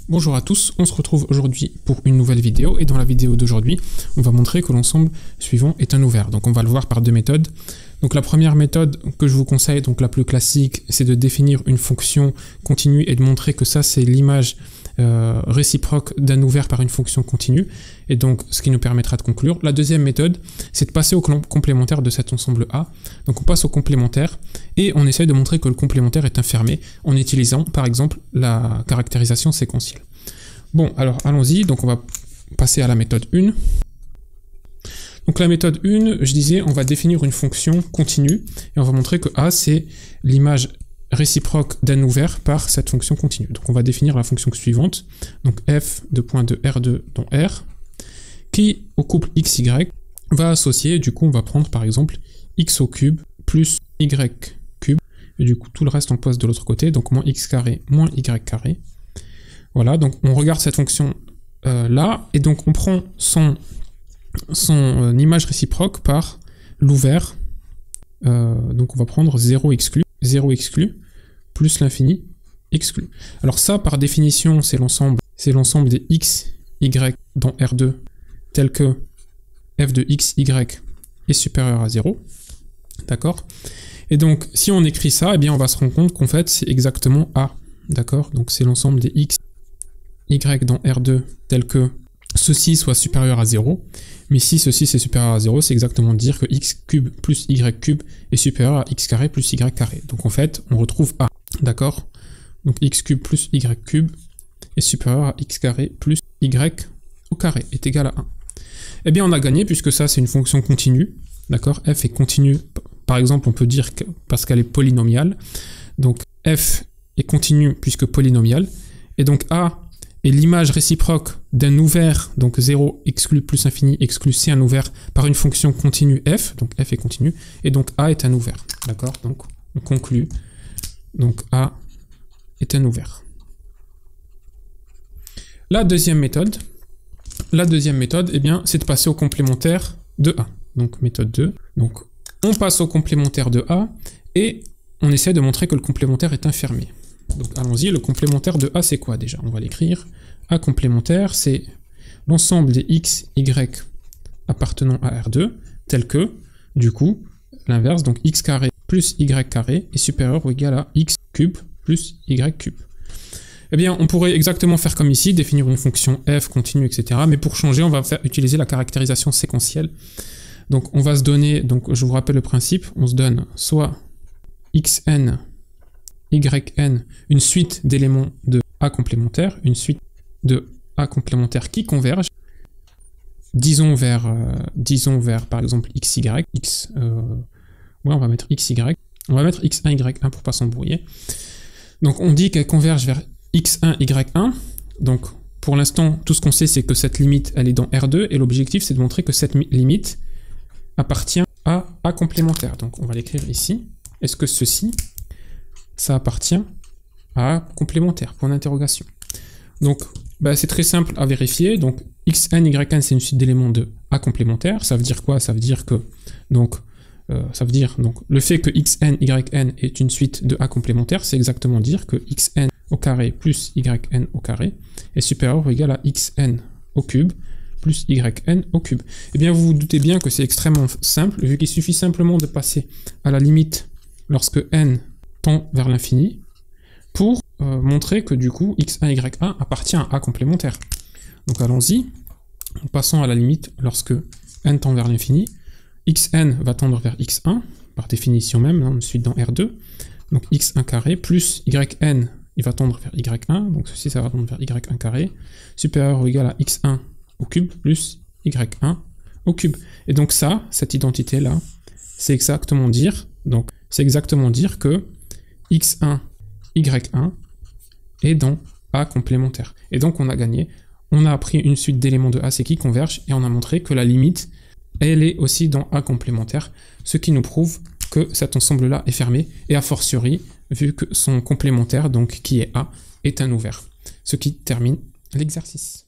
Bonjour à tous, on se retrouve aujourd'hui pour une nouvelle vidéo et dans la vidéo d'aujourd'hui, on va montrer que l'ensemble suivant est un ouvert. Donc on va le voir par deux méthodes. Donc la première méthode que je vous conseille, donc la plus classique, c'est de définir une fonction continue et de montrer que ça c'est l'image réciproque d'un ouvert par une fonction continue, et donc ce qui nous permettra de conclure. La deuxième méthode, c'est de passer au complémentaire de cet ensemble A. Donc on passe au complémentaire et on essaye de montrer que le complémentaire est infermé en utilisant par exemple la caractérisation séquentielle. Bon, alors allons-y, donc on va passer à la méthode 1. Donc la méthode 1, je disais, on va définir une fonction continue et on va montrer que A c'est l'image réciproque d'un ouvert par cette fonction continue. Donc on va définir la fonction suivante, donc f de point de R2 dans R, qui au couple xy va associer, du coup on va prendre par exemple x au cube plus y cube, et du coup tout le reste on pose de l'autre côté, donc moins x carré moins y carré. Voilà, donc on regarde cette fonction là, et donc on prend son image réciproque par l'ouvert, donc on va prendre 0 exclu plus l'infini exclu. Alors ça, par définition, c'est l'ensemble des x, y dans R2, tel que f de x, y est supérieur à 0. D'accord? Et donc, si on écrit ça, eh bien, on va se rendre compte qu'en fait, c'est exactement A. D'accord? Donc, c'est l'ensemble des x, y dans R2, tel que ceci soit supérieur à 0. Mais si ceci c'est supérieur à 0, c'est exactement dire que x cube plus y cube est supérieur à x carré plus y carré. Donc en fait, on retrouve A. D'accord? Donc x cube plus y cube est supérieur à x carré plus y au carré est égal à 1. Eh bien on a gagné puisque ça c'est une fonction continue. D'accord? F est continue. Par exemple, on peut dire que parce qu'elle est polynomiale. Donc f est continue puisque polynomiale. Et donc A est l'image réciproque d'un ouvert, donc 0 exclu plus infini exclu c'est un ouvert par une fonction continue f, donc f est continue, et donc A est un ouvert. D'accord? Donc on conclut, donc A est un ouvert. La deuxième méthode, eh bien, c'est de passer au complémentaire de A. Donc méthode 2. Donc on passe au complémentaire de A et on essaie de montrer que le complémentaire est infermé. Donc allons-y, le complémentaire de A c'est quoi déjà? On va l'écrire. A complémentaire c'est l'ensemble des x, y appartenant à R2, tel que, du coup, l'inverse, donc x carré plus y carré est supérieur ou égal à x cube plus y cube. Eh bien, on pourrait exactement faire comme ici, définir une fonction f continue, etc. Mais pour changer, on va utiliser la caractérisation séquentielle. Donc on va se donner, donc je vous rappelle le principe, on se donne soit xn, yn, une suite d'éléments de A complémentaire, une suite de A complémentaire qui convergent, disons vers par exemple xy, on va mettre xy, on va mettre x1, y1 pour pas s'embrouiller. Donc on dit qu'elles convergent vers x1, y1, donc pour l'instant tout ce qu'on sait c'est que cette limite elle est dans R2 et l'objectif c'est de montrer que cette limite appartient à A complémentaire. Donc on va l'écrire ici. Est-ce que ceci ça appartient à A complémentaire, point d'interrogation. Donc c'est très simple à vérifier. Donc xn, yn c'est une suite d'éléments de A complémentaire. Ça veut dire quoi? Ça veut dire que donc le fait que xn, yn est une suite de A complémentaire, c'est exactement dire que xn au carré plus yn au carré est supérieur ou égal à xn au cube plus yn au cube. Eh bien vous vous doutez bien que c'est extrêmement simple, vu qu'il suffit simplement de passer à la limite lorsque n tend vers l'infini pour montrer que du coup x1, y1 appartient à A complémentaire. Donc allons-y, passons à la limite lorsque n tend vers l'infini, xn va tendre vers x1, par définition même, hein, suite dans R2, donc x1 carré plus yn, il va tendre vers y1, donc ceci ça va tendre vers y1 carré, supérieur ou égal à x1 au cube plus y1 au cube. Et donc ça, cette identité-là, c'est exactement dire que x1, y1 est dans A complémentaire. Et donc on a gagné, on a appris une suite d'éléments de A c'est qui convergent et on a montré que la limite, elle est aussi dans A complémentaire, ce qui nous prouve que cet ensemble-là est fermé, et a fortiori, vu que son complémentaire, donc qui est A, est un ouvert. Ce qui termine l'exercice.